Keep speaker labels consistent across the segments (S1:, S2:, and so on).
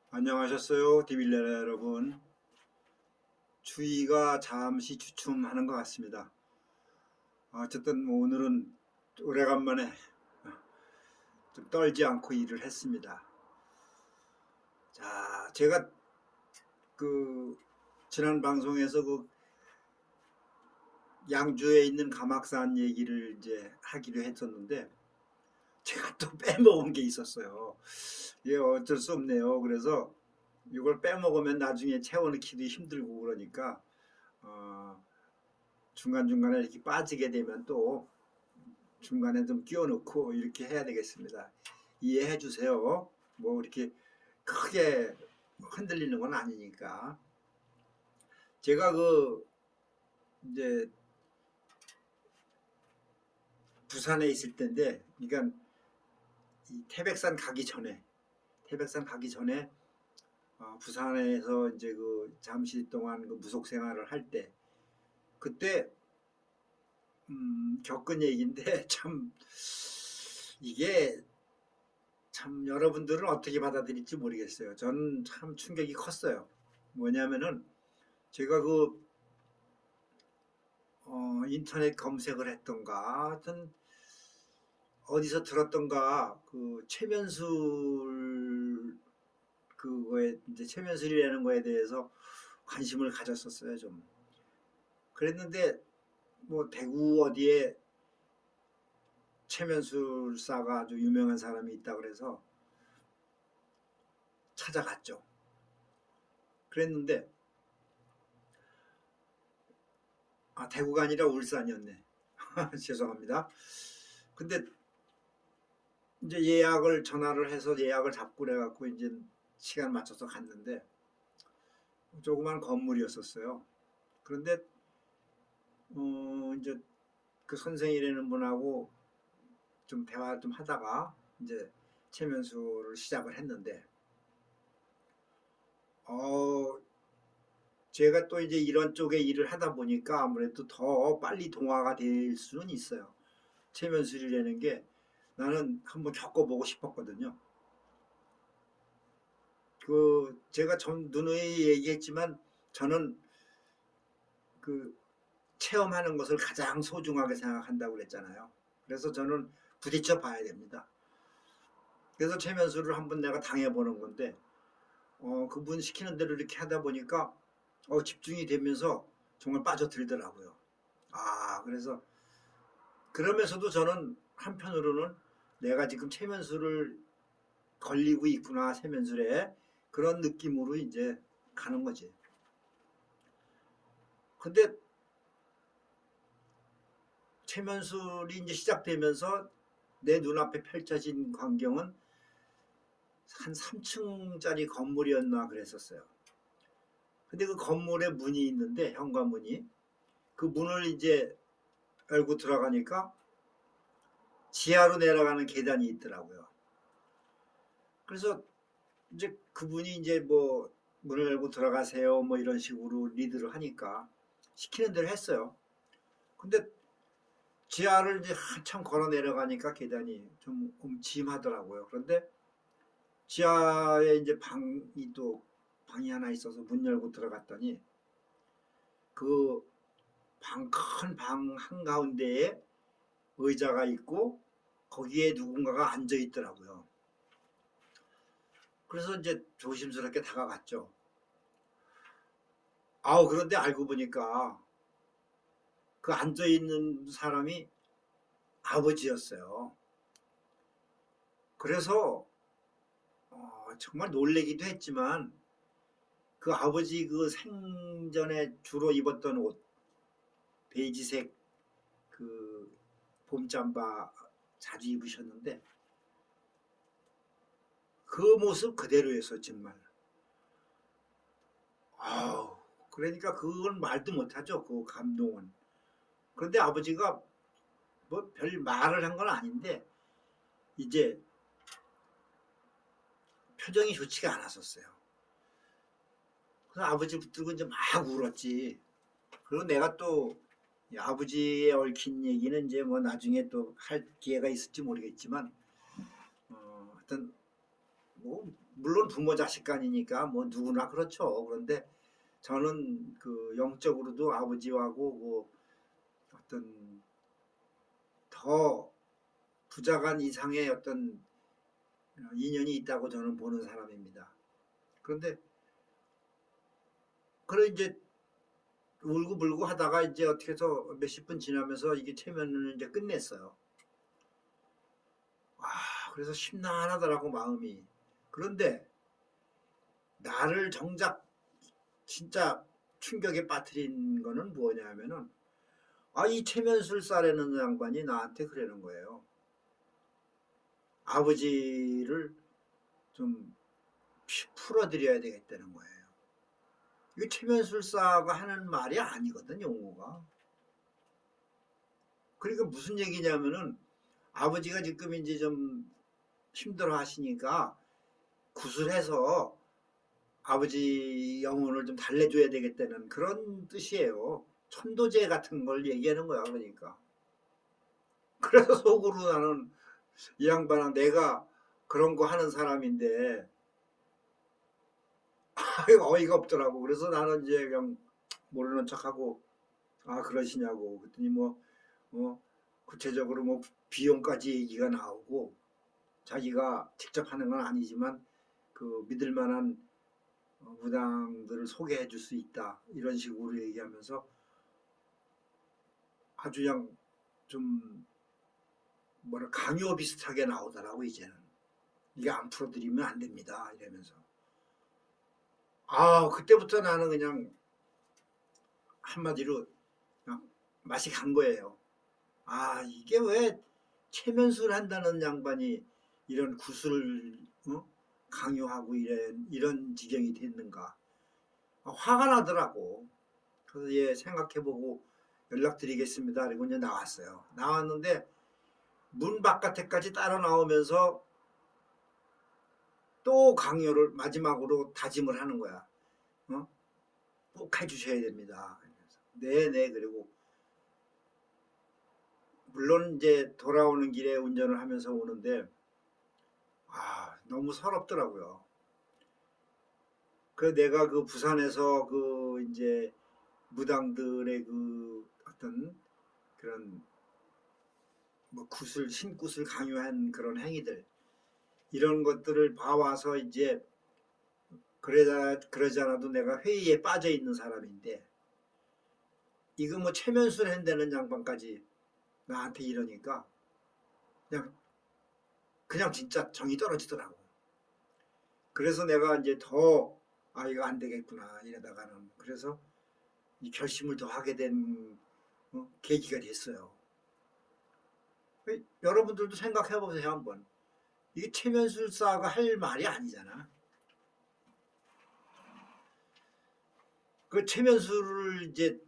S1: 안녕하셨어요, 디빌레라 여러분. 추위가 잠시 주춤하는 것 같습니다. 어쨌든 뭐 오늘은 오래간만에 좀 떨지 않고 일을 했습니다. 자, 제가 그 지난 방송에서 그 양주에 있는 가막산 얘기를 이제 하기로 했었는데 제가 또 빼먹은 게 있었어요. 이게 어쩔 수 없네요. 그래서 이걸 빼먹으면 나중에 채워넣기도 힘들고 그러니까 어, 중간중간에 이렇게 빠지게 되면 또 중간에 좀 끼워 넣고 이렇게 해야 되겠습니다. 이해해 주세요. 뭐 이렇게 크게 흔들리는 건 아니니까. 제가 이제 부산에 있을 때인데, 그러니까 이 태백산 가기 전에 부산에서 이제 잠시 동안 무속 생활을 할 때, 그때 겪은 얘기인데 참 이게 참 여러분들은 어떻게 받아들일지 모르겠어요. 저는 참 충격이 컸어요. 뭐냐면은 제가 인터넷 검색을 했던가 하여튼 어디서 들었던가 최면술 그거에 이제 최면술이라는 거에 대해서 관심을 가졌었어요. 좀 그랬는데 뭐 대구 어디에 최면술사가 아주 유명한 사람이 있다 그래서 찾아갔죠. 그랬는데 대구가 아니라 울산이었네. 죄송합니다. 근데 이제 전화를 해서 예약을 잡고 그래갖고 이제 시간 맞춰서 갔는데 조그만 건물이었었어요. 그런데 이제 그 선생이라는 분하고 좀 대화 좀 하다가 이제 체면수를 시작을 했는데 어 제가 또 이제 이런 쪽에 일을 하다 보니까 아무래도 더 빨리 동화가 될 수는 있어요. 체면술이라는 게 나는 한번 겪어보고 싶었거든요. 제가 전 누누이 얘기했지만 저는 그 체험하는 것을 가장 소중하게 생각한다고 그랬잖아요. 그래서 저는 부딪혀 봐야 됩니다. 그래서 최면수를 한번 내가 당해보는 건데 그분 시키는 대로 이렇게 하다 보니까 집중이 되면서 정말 빠져들더라고요. 그래서 그러면서도 저는 한편으로는 내가 지금 최면수를 걸리고 있구나, 최면술에 그런 느낌으로 이제 가는 거지. 근데 최면술이 이제 시작되면서 내 눈앞에 펼쳐진 광경은 한 3층짜리 건물이었나 그랬었어요. 근데 그 건물에 문이 있는데 현관문이 그 문을 이제 열고 들어가니까 지하로 내려가는 계단이 있더라고요. 그래서 이제 그분이 이제 뭐 문을 열고 들어가세요 뭐 이런 식으로 리드를 하니까 시키는 대로 했어요. 근데 지하를 이제 한참 걸어 내려가니까 계단이 좀 음침하더라고요. 그런데 지하에 이제 방이 하나 있어서 문 열고 들어갔더니 그 큰 방 한가운데에 의자가 있고 거기에 누군가가 앉아 있더라고요. 그래서 이제 조심스럽게 다가갔죠. 그런데 알고 보니까 그 앉아 있는 사람이 아버지였어요. 그래서 정말 놀래기도 했지만 그 아버지 그 생전에 주로 입었던 옷 베이지색 그 봄잠바 자주 입으셨는데 그 모습 그대로였어 정말. 아우 그러니까 그건 말도 못하죠 그 감동은. 그런데 아버지가 뭐 별 말을 한 건 아닌데 이제 표정이 좋지가 않았었어요. 그래서 아버지 붙들고 이제 막 울었지. 그리고 내가 또 아버지의 얽힌 얘기는 이제 뭐 나중에 또 할 기회가 있을지 모르겠지만 하여튼 뭐 물론 부모 자식 간이니까 뭐 누구나 그렇죠. 그런데 저는 그 영적으로도 아버지하고 뭐 어떤 더 부자간 이상의 어떤 인연이 있다고 저는 보는 사람입니다. 그런데 그래 이제 울고불고 하다가 이제 어떻게 해서 몇십 분 지나면서 이게 체면을 이제 끝냈어요. 와, 그래서 심란하더라고 마음이. 그런데 나를 정작 진짜 충격에 빠뜨린 거는 뭐냐면은 이 체면술사라는 양반이 나한테 그러는 거예요. 아버지를 좀 풀어드려야 되겠다는 거예요. 이게 체면술사가 하는 말이 아니거든, 용어가. 그러니까 무슨 얘기냐면은 아버지가 지금 이제 좀 힘들어 하시니까 구술해서 아버지 영혼을 좀 달래줘야 되겠다는 그런 뜻이에요. 천도제 같은 걸 얘기하는 거야, 그러니까. 그래서 속으로 나는 이 양반아, 내가 그런 거 하는 사람인데 어이가 없더라고. 그래서 나는 이제 그냥 모르는 척하고 그러시냐고 그랬더니 구체적으로 뭐 비용까지 얘기가 나오고 자기가 직접 하는 건 아니지만 그 믿을 만한 무당들을 소개해 줄 수 있다 이런 식으로 얘기하면서 아주 그냥 좀 뭐라 강요 비슷하게 나오더라고. 이제는 이게 안 풀어드리면 안 됩니다 이러면서 그때부터 나는 그냥 한마디로 그냥 맛이 간 거예요. 이게 왜 체면술 한다는 양반이 이런 구슬을 강요하고 이런 지경이 됐는가. 화가 나더라고. 그래서 생각해보고 연락드리겠습니다. 그리고 이제 나왔어요. 나왔는데 문 바깥에까지 따라 나오면서 또 강요를 마지막으로 다짐을 하는 거야. 꼭 해주셔야 됩니다. 네네. 그리고 물론 이제 돌아오는 길에 운전을 하면서 오는데 너무 서럽더라고요. 그 내가 그 부산에서 그 이제 무당들의 그 어떤 그런 뭐 신굿을 강요한 그런 행위들 이런 것들을 봐와서 이제 그러지 않아도 내가 회의에 빠져 있는 사람인데 이거 뭐 체면술 한다는 양반까지 나한테 이러니까 그냥 진짜 정이 떨어지더라고. 그래서 내가 이제 더 이거 안 되겠구나 이러다가는 그래서 이 결심을 더 하게 된 계기가 됐어요. 여러분들도 생각해 보세요 한번. 이게 체면술사가 할 말이 아니잖아. 그 체면술을 이제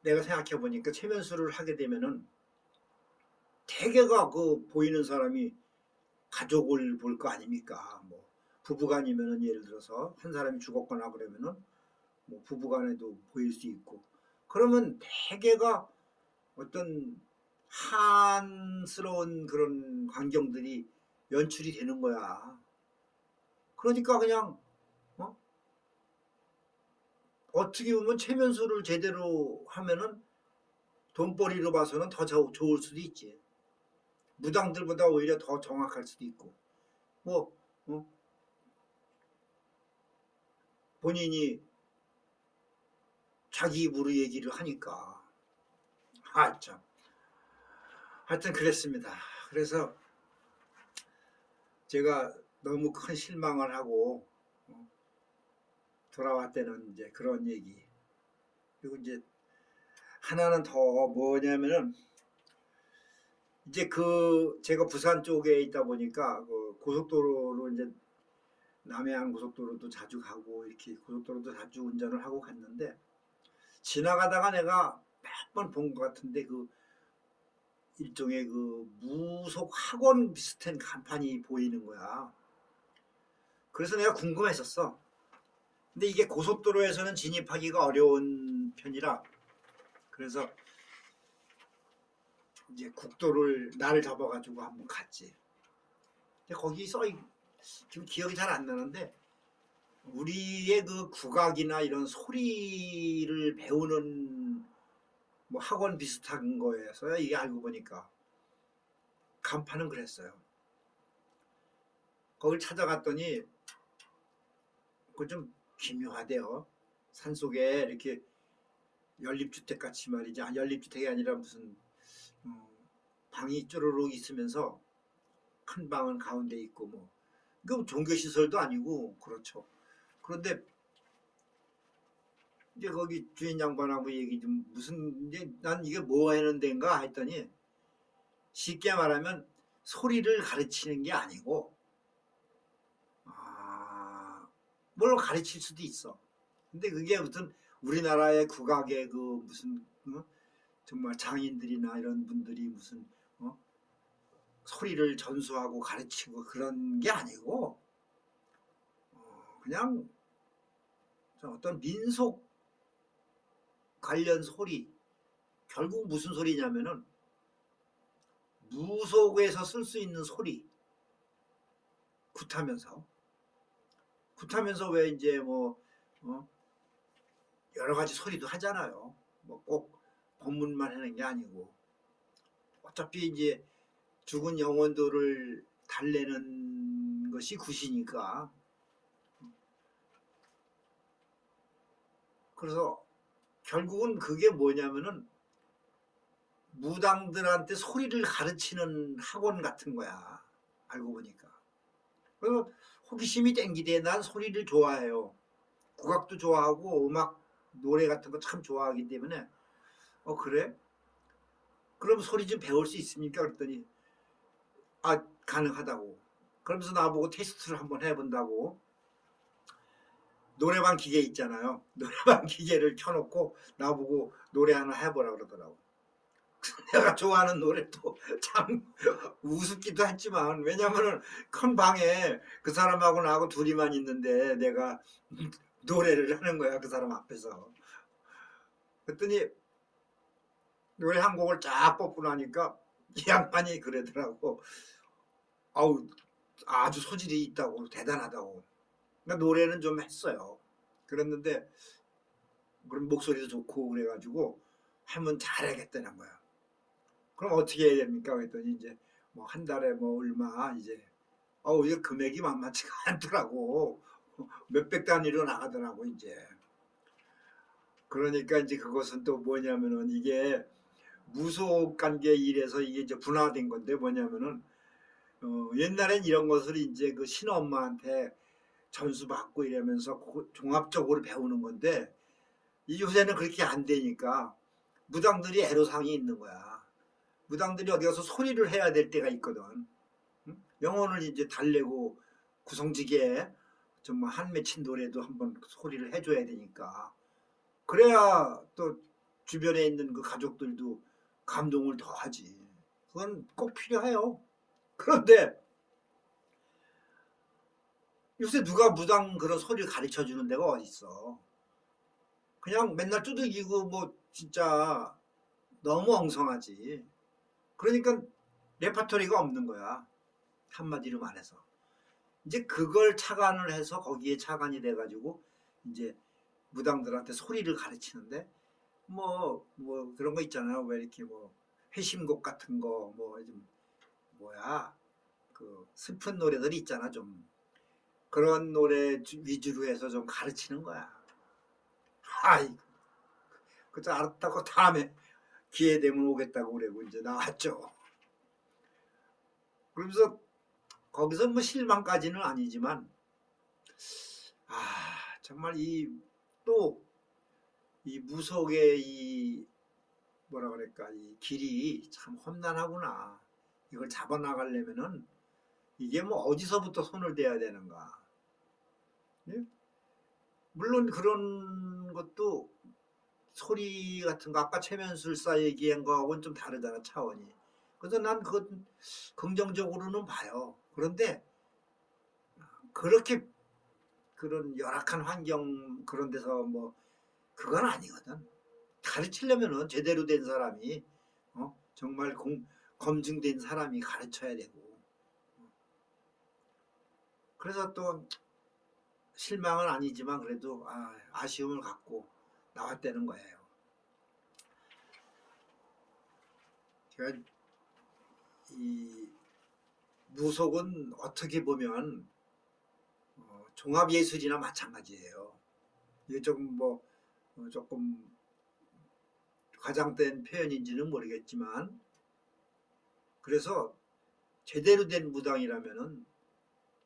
S1: 내가 생각해 보니까 체면술을 하게 되면은 대개가 그 보이는 사람이 가족을 볼 거 아닙니까? 뭐 부부간이면은 예를 들어서 한 사람이 죽었거나 그러면은 뭐 부부간에도 보일 수 있고 그러면 대개가 어떤 한스러운 그런 광경들이 연출이 되는 거야. 그러니까 그냥 어떻게 보면 체면술을 제대로 하면은 돈벌이로 봐서는 더 좋을 수도 있지. 무당들보다 오히려 더 정확할 수도 있고. 뭐 본인이 자기 입으로 얘기를 하니까. 참. 하여튼 그랬습니다. 그래서 제가 너무 큰 실망을 하고 돌아왔다는 이제 그런 얘기. 그리고 이제 하나는 더 뭐냐면은 이제 제가 부산 쪽에 있다 보니까 그 고속도로로 이제 남해안 고속도로도 자주 가고 이렇게 고속도로도 자주 운전을 하고 갔는데 지나가다가 내가 몇 번 본 것 같은데 그 일종의 그 무속 학원 비슷한 간판이 보이는 거야. 그래서 내가 궁금했었어. 근데 이게 고속도로에서는 진입하기가 어려운 편이라 그래서 이제 국도를 나를 잡아가지고 한번 갔지. 근데 거기 지금 기억이 잘 안 나는데 우리의 그 국악이나 이런 소리를 배우는 뭐 학원 비슷한 거에서 이게 알고 보니까 간판은 그랬어요. 거길 찾아갔더니 그 좀 기묘하대요. 산속에 이렇게 연립주택 같이 말이지. 연립주택이 아니라 무슨 방이 쪼르륵 있으면서 큰 방은 가운데 있고 뭐 그 종교시설도 아니고 그렇죠. 그런데 이제 거기 주인 양반하고 얘기 좀 무슨 이제 난 이게 뭐 하는 데인가 했더니 쉽게 말하면 소리를 가르치는 게 아니고 물론 가르칠 수도 있어. 근데 그게 무슨 우리나라의 국악의 그 무슨 정말 장인들이나 이런 분들이 무슨 소리를 전수하고 가르치고 그런 게 아니고 그냥 어떤 민속 관련 소리 결국 무슨 소리냐면은 무속에서 쓸 수 있는 소리 굿하면서 왜 이제 뭐 여러 가지 소리도 하잖아요. 뭐 꼭 법문만 하는 게 아니고 어차피 이제 죽은 영혼들을 달래는 것이 굿이니까 그래서 결국은 그게 뭐냐면은 무당들한테 소리를 가르치는 학원 같은 거야. 알고 보니까. 그래서 호기심이 땡기대. 난 소리를 좋아해요. 국악도 좋아하고 음악 노래 같은 거 참 좋아하기 때문에 그래? 그럼 소리 좀 배울 수 있습니까? 그랬더니 가능하다고. 그러면서 나보고 테스트를 한번 해본다고. 노래방 기계 있잖아요. 노래방 기계를 켜놓고 나보고 노래 하나 해보라 그러더라고. 내가 좋아하는 노래도 참 우습기도 했지만 왜냐면은 큰 방에 그 사람하고 나하고 둘이만 있는데 내가 노래를 하는 거야 그 사람 앞에서. 그랬더니 노래 한 곡을 쫙 뽑고 나니까 이 양반이 그러더라고. 아우 아주 소질이 있다고 대단하다고. 그러니까 노래는 좀 했어요. 그랬는데 그런 목소리도 좋고 그래가지고 하면 잘하겠다는 거야. 그럼 어떻게 해야 됩니까? 그랬더니 이제 뭐 한 달에 뭐 얼마 이제 이게 금액이 만만치가 않더라고. 몇백 단위로 나가더라고 이제. 그러니까 이제 그것은 또 뭐냐면은 이게 무속 관계 일에서 이게 이제 분화된 건데 뭐냐면은 옛날엔 이런 것을 이제 그 신엄마한테 전수받고 이러면서 종합적으로 배우는 건데 요새는 그렇게 안 되니까 무당들이 애로사항이 있는 거야. 무당들이 어디 가서 소리를 해야 될 때가 있거든. 응? 영혼을 이제 달래고 구성지게 정말 한 맺힌 노래도 한번 소리를 해줘야 되니까 그래야 또 주변에 있는 그 가족들도 감동을 더 하지. 그건 꼭 필요해요. 그런데 요새 누가 무당 그런 소리를 가르쳐 주는 데가 어디 있어. 그냥 맨날 두들기고 뭐 진짜 너무 엉성하지. 그러니까 레파토리가 없는 거야. 한마디로 말해서. 이제 그걸 착안을 해서 거기에 착안이 돼가지고 이제 무당들한테 소리를 가르치는데 뭐 그런 거 있잖아요. 왜 이렇게 뭐 회심곡 같은 거 뭐 좀 뭐야 그 슬픈 노래들이 있잖아. 좀 그런 노래 위주로 해서 좀 가르치는 거야. 아이 그저 알았다고 다음에 기회 되면 오겠다고 그러고 이제 나왔죠. 그러면서 거기서 뭐 실망까지는 아니지만 정말 또 이 무속의 이 뭐라 그럴까 이 길이 참 험난하구나. 이걸 잡아 나가려면은 이게 뭐 어디서부터 손을 대야 되는가. 예? 물론 그런 것도 소리 같은 거 아까 최면술사 얘기한 거하고는 좀 다르잖아 차원이. 그래서 난 그건 긍정적으로는 봐요. 그런데 그렇게 그런 열악한 환경 그런 데서 뭐 그건 아니거든. 가르치려면은 제대로 된 사람이 정말 검증된 사람이 가르쳐야 되고 그래서 또 실망은 아니지만 그래도 아쉬움을 갖고 나왔다는 거예요. 제가 이 무속은 어떻게 보면 종합예술이나 마찬가지예요. 이게 조금 과장된 표현인지는 모르겠지만, 그래서 제대로 된 무당이라면은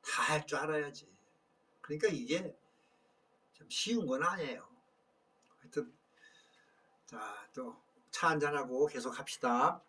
S1: 다 할 줄 알아야지. 그러니까 이게 참 쉬운 건 아니에요. 하여튼 자, 또 차 한잔하고 계속 합시다.